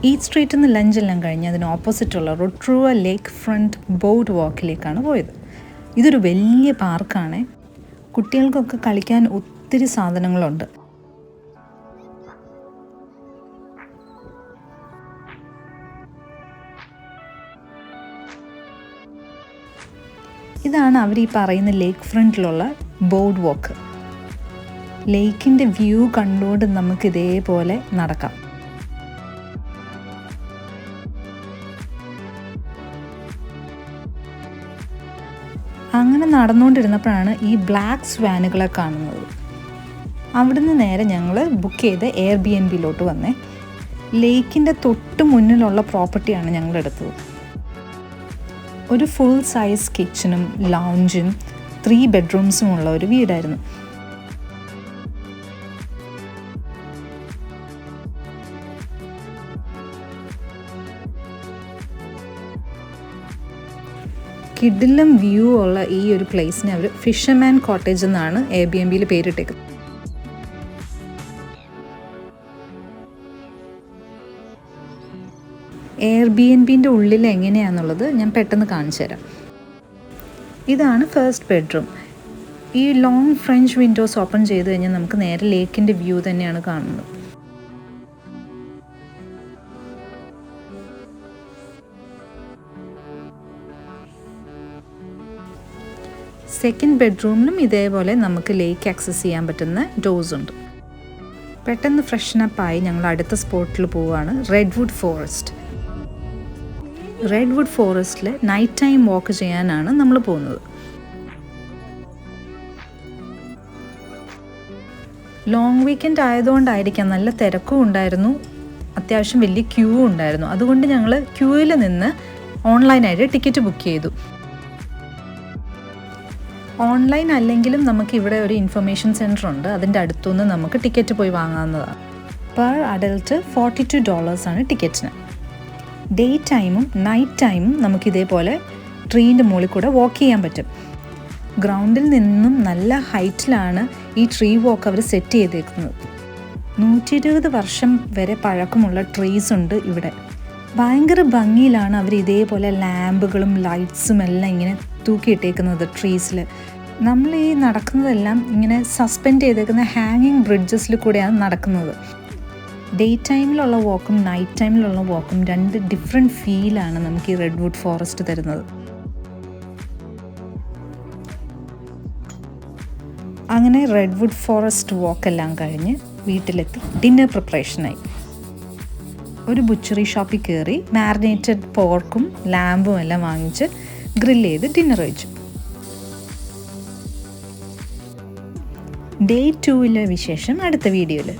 Eat സ്ട്രീറ്റിൽ നിന്ന് ലഞ്ചെല്ലാം കഴിഞ്ഞ് അതിന് ഓപ്പോസിറ്റുള്ള റൊട്രൂവ ലേക്ക് ഫ്രണ്ട് ബോർഡ് വാക്കിലേക്കാണ് പോയത്. ഇതൊരു വലിയ പാർക്കാണ്. കുട്ടികൾക്കൊക്കെ കളിക്കാൻ ഒത്തിരി സാധനങ്ങളുണ്ട്. ഇതാണ് അവർ ഈ പറയുന്ന ലേക്ക് ഫ്രണ്ടിലുള്ള ബോർഡ് വാക്ക്. ലേക്കിൻ്റെ വ്യൂ കണ്ടുകൊണ്ട് നമുക്ക് ഇതേപോലെ നടക്കാം. അങ്ങനെ നടന്നുകൊണ്ടിരുന്നപ്പോഴാണ് ഈ ബ്ലാക്ക് സ്വാനുകളെ കാണുന്നത്. അവിടുന്ന് നേരെ ഞങ്ങൾ ബുക്ക് ചെയ്ത് എയർബിഎൻബിയിലോട്ട് വന്നേ. ലേക്കിൻ്റെ തൊട്ട് മുന്നിലുള്ള പ്രോപ്പർട്ടിയാണ് ഞങ്ങൾ എടുത്തത്. ഒരു ഫുൾ സൈസ് കിച്ചണും ലൗഞ്ചും 3 ബെഡ്റൂംസും ഉള്ള ഒരു വീടായിരുന്നു. കിഡിലും വ്യൂ ഉള്ള ഈ ഒരു പ്ലേസിന് അവർ ഫിഷർമാൻ കോട്ടേജ് എന്നാണ് എയർബിഎൻബിയിൽ പേരിട്ടേക്കുന്നത്. എയർബിഎൻബിൻ്റെ ഉള്ളിൽ എങ്ങനെയാണെന്നുള്ളത് ഞാൻ പെട്ടെന്ന് കാണിച്ചു തരാം. ഇതാണ് ഫസ്റ്റ് ബെഡ്റൂം. ഈ ലോങ് ഫ്രഞ്ച് വിൻഡോസ് ഓപ്പൺ ചെയ്ത് കഴിഞ്ഞാൽ നമുക്ക് നേരെ ലേക്കിൻ്റെ വ്യൂ തന്നെയാണ് കാണുന്നത്. സെക്കൻഡ് ബെഡ്റൂമിലും ഇതേപോലെ നമുക്ക് ലേക്ക് ആക്സസ് ചെയ്യാൻ പറ്റുന്ന ഡോർസ് ഉണ്ട്. പെട്ടെന്ന് ഫ്രഷനപ്പായി ഞങ്ങൾ അടുത്ത സ്പോട്ടിൽ പോവുകയാണ്, റെഡ്വുഡ് ഫോറസ്റ്റ്. റെഡ്വുഡ് ഫോറസ്റ്റിൽ നൈറ്റ് ടൈം വാക്ക് ചെയ്യാനാണ് നമ്മൾ പോകുന്നത്. ലോങ് വീക്കെൻഡ് ആയതുകൊണ്ടായിരിക്കാം നല്ല തിരക്കും ഉണ്ടായിരുന്നു, അത്യാവശ്യം വലിയ ക്യൂ ഉണ്ടായിരുന്നു. അതുകൊണ്ട് ഞങ്ങൾ ക്യൂവിൽ നിന്ന് ഓൺലൈനായിട്ട് ടിക്കറ്റ് ബുക്ക് ചെയ്തു. ഓൺലൈൻ അല്ലെങ്കിലും നമുക്ക് ഇവിടെ ഒരു ഇൻഫർമേഷൻ സെൻറ്റർ ഉണ്ട്, അതിൻ്റെ അടുത്തുനിന്ന് നമുക്ക് ടിക്കറ്റ് പോയി വാങ്ങാവുന്നതാണ്. പെർ അഡൽട്ട് $42 ആണ് ടിക്കറ്റിന്. ഡേ ടൈമും നൈറ്റ് ടൈമും നമുക്കിതേപോലെ ട്രീൻ്റെ മുകളിൽ കൂടെ വാക്ക് ചെയ്യാൻ പറ്റും. ഗ്രൗണ്ടിൽ നിന്നും നല്ല ഹൈറ്റിലാണ് ഈ ട്രീ വാക്ക് അവർ സെറ്റ് ചെയ്തേക്കുന്നത്. 120 വർഷം വരെ പഴക്കമുള്ള ട്രീസ് ഉണ്ട് ഇവിടെ. ഭയങ്കര ഭംഗിയിലാണ് അവർ ഇതേപോലെ ലാമ്പുകളും ലൈറ്റ്സും എല്ലാം ഇങ്ങനെ തൂക്കിയിട്ടേക്കുന്നത് ട്രീസിൽ. നമ്മൾ ഈ നടക്കുന്നതെല്ലാം ഇങ്ങനെ സസ്പെൻഡ് ചെയ്തേക്കുന്ന ഹാങ്ങിങ് ബ്രിഡ്ജസിൽ കൂടെയാണ് നടക്കുന്നത്. ഡേ ടൈമിലുള്ള വാക്കും നൈറ്റ് ടൈമിലുള്ള വാക്കും 2 ഡിഫറെൻറ്റ് ഫീലാണ് നമുക്ക് ഈ റെഡ്വുഡ് ഫോറസ്റ്റ് തരുന്നത്. അങ്ങനെ റെഡ്വുഡ് ഫോറസ്റ്റ് വാക്കെല്ലാം കഴിഞ്ഞ് വീട്ടിലെത്തി ഡിന്നർ പ്രിപ്പറേഷനായി. ഒരു ബുച്ചറി ഷോപ്പിൽ കയറി മാരിനേറ്റഡ് പോർക്കും ലാമ്പും എല്ലാം വാങ്ങിച്ച് ഗ്രിൽ ചെയ്ത് ഡിന്നർ കഴിച്ചു. ഡേ 2 വിശേഷം അടുത്ത വീഡിയോയിൽ.